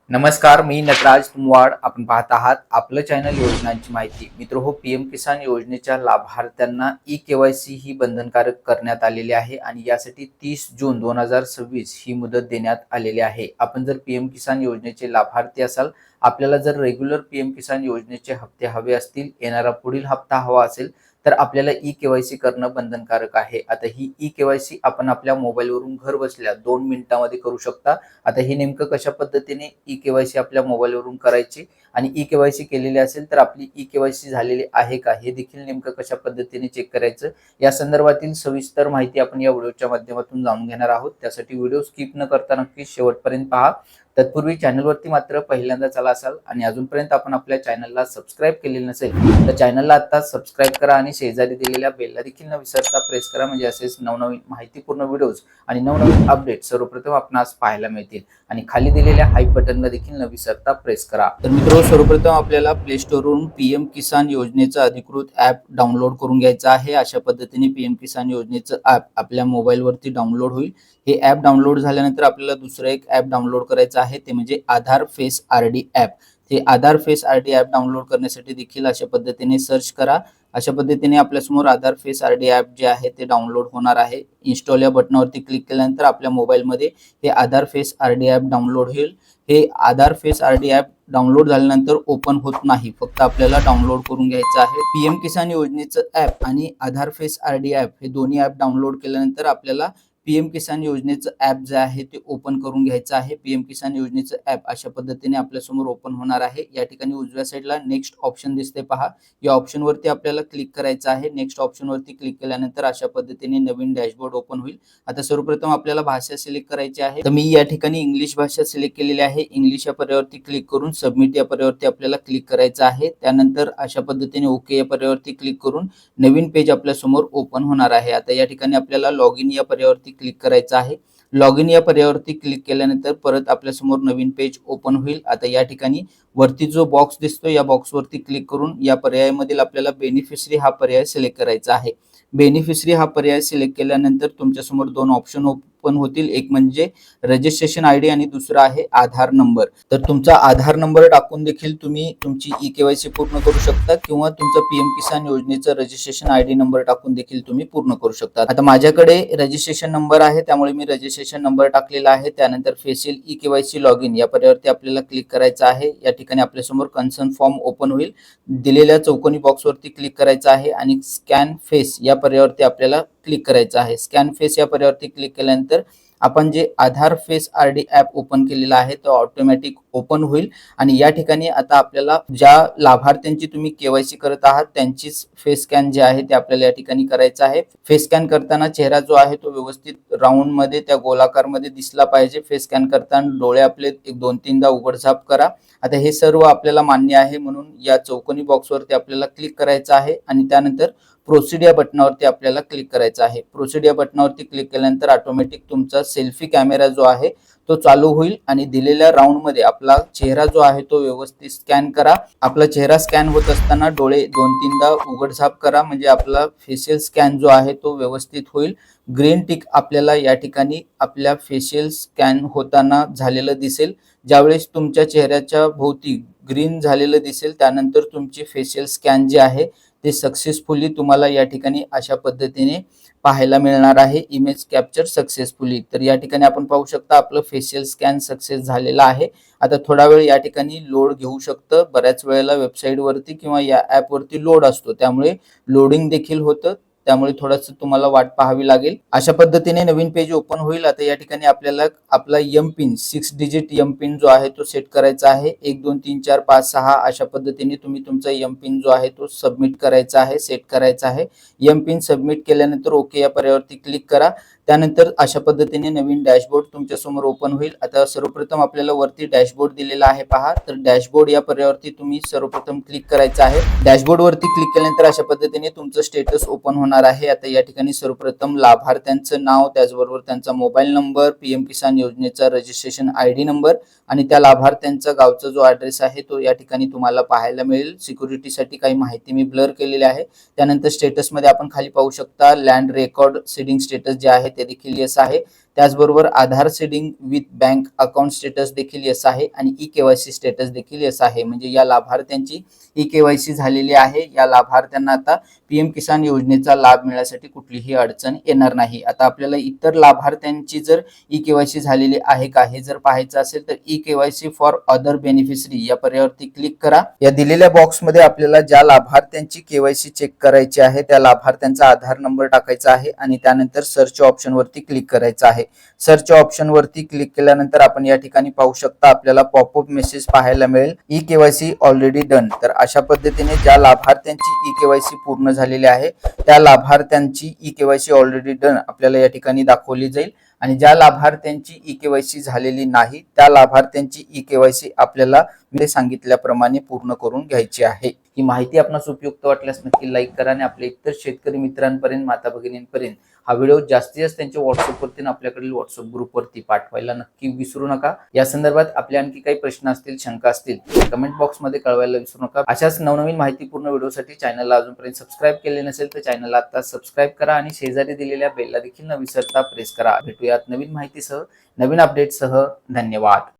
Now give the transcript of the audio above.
नमस्कार, मी नटराज तुमवाड. आपण पाहत आहात आपलं चॅनल योजनांची माहिती. मित्र हो, पीएम किसान योजनेच्या लाभार्थ्यांना ई-केवायसी ही बंधनकारक करण्यात आलेली आहे आणि यासाठी 30 जून 2026 ही मुदत देण्यात आलेली आहे. आपण जर पीएम किसान योजनेचे लाभार्थी असाल, आपल्याला जर रेग्युलर पीएम किसान योजनेचे हप्ते हवे असतील, येणारा पुढील हप्ता हवा असेल, तर आपल्याला ई-केवायसी करणं बंधनकारक आहे. आता ही ई-केवायसी आपण आपल्या मोबाईलवरून घर बसल्या 2 मिनिटांमध्ये करू शकता. आता हे नेमकं कशा पद्धतीने ई-केवायसी आपल्या मोबाईलवरून करायची आणि ई-केवायसी केलेली असेल तर आपली ई-केवायसी झालेली आहे का, हे देखील नेमकं कशा पद्धतीने चेक करायचं, या संदर्भातील सविस्तर माहिती आपण या व्हिडिओच्या माध्यमातून जाणून घेणार आहोत. त्यासाठी व्हिडिओ स्किप न करता नक्कीच शेवटपर्यंत पहा. तत्पूर्वी चॅनलवरती मात्र पहिल्यांदा चला असाल आणि अजूनपर्यंत आपण आपल्या चॅनलला सबस्क्राईब केलेलं नसेल तर चॅनलला आता सबस्क्राईब करा आणि शेजारी दिलेल्या बेलला देखील न विसरता प्रेस करा, म्हणजे असेच नवनवीन माहितीपूर्ण व्हिडिओज आणि नवनवीन अपडेट सर्वप्रथम आपणास पाहायला मिळतील. आणि खाली दिलेल्या हाईप बटनला देखील न विसरता प्रेस करा. तर मित्रो, सर्वप्रथम आपल्याला प्ले स्टोरवरून पीएम किसान योजनेचं अधिकृत ॲप डाउनलोड करून घ्यायचं आहे. अशा पद्धतीने पीएम किसान योजनेचं ॲप आपल्या मोबाईलवरती डाउनलोड होईल. हे ॲप डाउनलोड झाल्यानंतर आपल्याला दुसरं एक ॲप डाउनलोड करायचं आहे, ते म्हणजे आधार फेस आरडी ॲप. ते आधार फेस आरडी ॲप डाउनलोड करण्यासाठी देखील अशा पद्धतीने सर्च करा. अशा पद्धतीने आपल्यासमोर आधार फेस आरडी ॲप जे आहे ते डाउनलोड होणार आहे. इन्स्टॉल या बटनावरती क्लिक केल्यानंतर आपल्या मोबाईलमध्ये हे आधार फेस आरडी ॲप डाउनलोड होईल. हे आधार फेस आरडी ॲप डाउनलोड झाल्यानंतर ओपन होत नाही, फक्त आपल्याला डाउनलोड करून घ्यायचं आहे. पीएम किसान योजनेचं ॲप आणि आधार फेस आरडी ॲप हे दोन्ही ॲप डाउनलोड केल्यानंतर आपल्याला पीएम किसान योजनेचं ॲप जे आहे ते ओपन करून घ्यायचं आहे. पीएम किसान योजनेचं ॲप अशा पद्धतीने आपल्यासमोर ओपन होणार आहे. या ठिकाणी उजव्या साईडला नेक्स्ट ऑप्शन दिसते पहा, या ऑप्शनवरती आपल्याला क्लिक करायचं आहे. नेक्स्ट ऑप्शनवरती क्लिक केल्यानंतर अशा पद्धतीने नवीन डॅशबोर्ड ओपन होईल. आता सर्वप्रथम आपल्याला भाषा सिलेक्ट करायची आहे, तर मी या ठिकाणी इंग्लिश भाषा सिलेक्ट केलेली आहे. इंग्लिश या पर्यायावरती क्लिक करून सबमिट या पर्यायावरती आपल्याला क्लिक करायचं आहे. त्यानंतर अशा पद्धतीने ओके या पर्यायावरती क्लिक करून नवीन पेज आपल्यासमोर ओपन होणार आहे. आता या ठिकाणी आपल्याला लॉग इन या पर्यायावरती क्लिक करायचं आहे. लॉग इन या पर्यायावरती क्लिक केल्यानंतर परत आपल्यासमोर नवीन पेज ओपन होईल. आता या ठिकाणी वरती जो बॉक्स दिसतो या बॉक्सवरती क्लिक करून या पर्यायामधील आपल्याला बेनिफिशरी हा पर्याय सिलेक्ट करायचा आहे. बेनिफिशरी हा पर्याय सिलेक्ट केल्यानंतर तुमच्यासमोर दोन ऑप्शन ओपन होतील, एक म्हणजे रजिस्ट्रेशन आयडी आणि दुसरा आहे आधार नंबर. तर तुमचा आधार नंबर टाकून देखील तुम्ही तुमची ई-केवायसी पूर्ण करू शकता किंवा तुमचा पीएम किसान योजनेचा रजिस्ट्रेशन आयडी नंबर टाकून देखील तुम्ही पूर्ण करू शकता. आता माझ्याकडे रजिस्ट्रेशन नंबर आहे, त्यामुळे मी रजिस्ट्रेशन नंबर टाकलेला आहे. त्यानंतर फेशियल ई-केवायसी लॉग इन या पर्यायावरती आपल्याला क्लिक करायचं आहे. या ठिकाणी आपल्यासमोर कन्सर्न फॉर्म ओपन होईल. दिलेल्या चौकोनी बॉक्सवरती क्लिक करायचं आहे आणि स्कॅन फेस या पर्यायावरती आपल्याला क्लिक करायचं आहे. स्कॅन फेस या पर्यायावरती क्लिक केल्यानंतर आपण जे आधार फेस आरडी ॲप ओपन केलेला आहे तो ऑटोमॅटिक ओपन होईल. आणि या ठिकाणी आता आपल्याला ज्या लाभार्थ्यांची तुम्ही केवायसी करत आहात त्यांचीच फेस स्कॅन जे आहे ते आपल्याला या ठिकाणी करायचं आहे. फेस स्कॅन करताना चेहरा जो आहे तो व्यवस्थित राऊंड मध्ये त्या गोलाकार मध्ये दिसला पाहिजे. फेस स्कॅन करताना डोळे आपले एक 2-3दा उघडझाप करा. आता हे सर्व आपल्याला मान्य आहे, म्हणून या चौकोनी बॉक्सवरती आपल्याला क्लिक करायचं आहे आणि त्यानंतर प्रोसीड या बटनावरती आपल्याला क्लिक करायचं आहे. प्रोसीड या बटनावरती क्लिक केल्यानंतर ऑटोमॅटिक तुमचा सेल्फी कॅमेरा जो आहे तो चालू होईल आणि दिलेल्या राऊंड मध्ये आपला चेहरा जो आहे तो व्यवस्थित स्कॅन करा. आपला चेहरा स्कॅन होत असताना डोळे 2-3दा उघडझाप करा, म्हणजे आपला फेशियल स्कॅन जो आहे तो व्यवस्थित होईल. ग्रीन टिक आपल्याला या ठिकाणी आपल्या फेशियल स्कॅन होताना झालेलं दिसेल. ज्यावेळेस तुमच्या चेहऱ्याच्या भोवती ग्रीन झालेलं दिसेल त्यानंतर तुमची फेशियल स्कॅन जे आहे ते सक्सेसफुली तुम्हाला या ठिकाणी अशा पद्धतीने पाहायला मिळणार आहे. Image capture successfully. तर या ठिकाणी आपण पाहू शकता आपलं फेशियल स्कॅन सक्सेस झालेला आहे. आता थोडा वेळ या ठिकाणी लोड घेऊ शकतं. बऱ्याच वेळेला वेबसाईटवरती किंवा या ॲपवरती लोड असतो, त्यामुळे लोडिंग देखील होतं, त्यामुळे थोडंसं तुम्हाला वाट पाहावी लागेल. अशा पद्धतीने नवीन पेज ओपन होईल. आता या ठिकाणी आपल्याला आपला M PIN 6 digit M PIN जो आहे तो सेट करायचा आहे. 1 2 3 4 5 6 अशा पद्धतीने तुम्ही तुमचा एम पिन जो आहे तो सबमिट करायचा आहे, सेट करायचा आहे. एम पिन सबमिट केल्यानंतर ओके या पर्यायावरती क्लिक करा. त्यानंतर अशा पद्धतीने नवीन डॅशबोर्ड तुमच्या समोर ओपन होईल. आता सर्वप्रथम आपल्याला वरती डॅशबोर्ड दिलेला आहे पहा, तर डॅशबोर्ड या पर्यायावरती तुम्ही सर्वप्रथम क्लिक करायचं आहे. डॅशबोर्ड वरती क्लिक केल्यानंतर अशा पद्धतीने तुमचं स्टेटस ओपन होणार आहे. आता या ठिकाणी सर्वप्रथम लाभार्थ्यांचं नाव, त्याचबरोबर त्यांचा मोबाईल नंबर, पीएम किसान योजनेचा रजिस्ट्रेशन आयडी नंबर आणि त्या लाभार्थ्यांचा गावचा जो ॲड्रेस आहे तो या ठिकाणी तुम्हाला पाहायला मिळेल. सिक्युरिटीसाठी काही माहिती मी ब्लर केलेली आहे. त्यानंतर स्टेटसमध्ये आपण खाली पाहू शकता लँड रेकॉर्ड सीडिंग स्टेटस जे आहे ते देखील येस आहे. त्याचबरोबर Aadhaar seeding with bank account status देखील येस आहे आणि ई केवायसी स्टेटस देखील येस आहे. म्हणजे या लाभार्थ्यांची ई केवायसी झालेली आहे. या लाभार्थ्यांना आता पीएम किसान योजनेचा लाभ मिळण्यासाठी कुठलीही अडचण येणार नाही. आता आपल्याला इतर लाभार्थ्यांची जर ई केवायसी झालेली आहे का हे जर पाहायचं असेल तर e KYC for other beneficiary या पर्यायावरती क्लिक करा. या दिलेल्या बॉक्समध्ये आपल्याला ज्या लाभार्थ्यांची केवायसी चेक करायची आहे त्या लाभार्थ्यांचा आधार नंबर टाकायचा आहे आणि त्यानंतर सर्च ऑप्शन वरती क्लिक करायचं आहे. सर्च ऑप्शन वरती क्लिक केल्यानंतर आपण या ठिकाणी पाहू शकता आपल्याला पॉपअप मेसेज पाहायला मिळेल, ई केवायसी ऑलरेडी डन. तर अशा पद्धतीने ज्या लाभार्थ्यांची ई केवायसी पूर्ण झालेली आहे त्या लाभार्थ्यांची ई केवायसी ऑलरेडी डन आपल्याला या ठिकाणी दाखवली जाईल आणि ज्या लाभार्थ्यांची ई केवायसी झालेली नाही त्या लाभार्थ्यांची ई केवायसी आपल्याला मी सांगितल्याप्रमाणे पूर्ण करून घ्यायची आहे. ही माहिती आपणास उपयुक्त वाटल्यास नक्की लाईक करा आणि आपल्या इतर शेतकरी मित्रांपर्यंत, माता भगिनींपर्यंत हा व्हिडिओ जास्तीत जास्त त्यांच्या व्हॉट्सअपवरती आणि आपल्याकडील व्हॉट्सअप ग्रुपवरती पाठवायला नक्की विसरू नका. या संदर्भात आपले आणखी काही प्रश्न असतील, शंका असतील कमेंट बॉक्समध्ये कळवायला विसरू नका. अशाच नवनवीन माहितीपूर्ण व्हिडिओसाठी चॅनलला अजूनपर्यंत सबस्क्राईब केले नसेल तर चॅनलला आता सबस्क्राईब करा आणि शेजारी दिलेल्या बेलला देखील न विसरता प्रेस करा. भेटूयात नवीन माहितीसह, नवीन अपडेटसह. धन्यवाद.